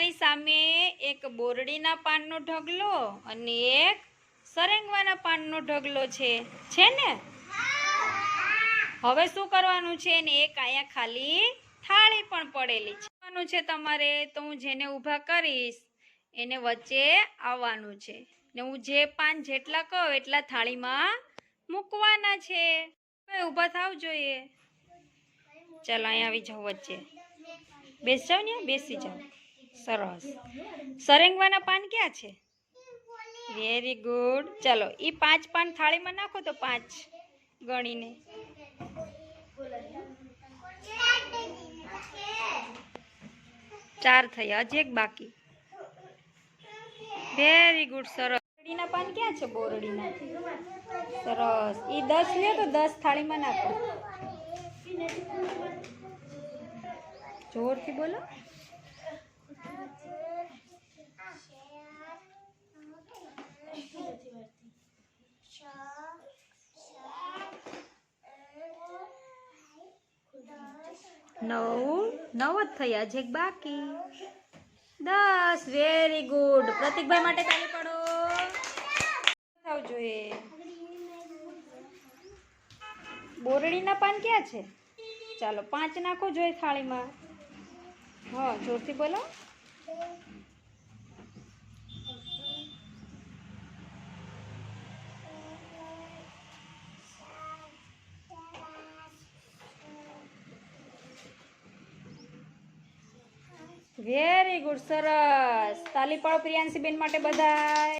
તમારી સામે એક બોરડીના પાનનો ઢગલો અને એક સરેંગવાના પાનનો ઢગલો છે ને? હવે શું કરવાનું છે ને એક આયા ખાલી થાળી પણ પડેલી છે. કરવાનું છે તમારે તો હું જેને ઊભા કરીશ એને વચ્ચે આવવાનું છે ને હું જે પાન જેટલા કહું એટલા થાળીમાં મૂકવાના છે. ઊભા થાવ જોઈએ. ચાલો અહીંયા આવી જાઓ વચ્ચે. બેસી જાઓ ને, બેસી જાઓ. સરસ. સરેંગવાના પાન ક્યાં છે? Very good. ચાલો એ 5 પાન થાળીમાં નાખો તો 5 ગણીને. ચાર થયા, હજી એક બાકી. Very good. સરસ. બોરડીના પાન ક્યાં છે? બોરડીના. સરસ. એ 10 લ્યો તો 10 થાળીમાં નાખો. જોરથી બોલો. નવ જ થયા, હજી એક બાકી. 10. Very good. પ્રતિકભાઈ માટે તાળી પાડો. થાવ જોઈએ. બોરડીના પાન ક્યાં છે? ચાલો 5 નાખો જોઈએ થાળીમાં. હા, જોરથી બોલો. Very good. સરસ. તાલી પાડો પ્રિયાંશી બેન માટે બધા.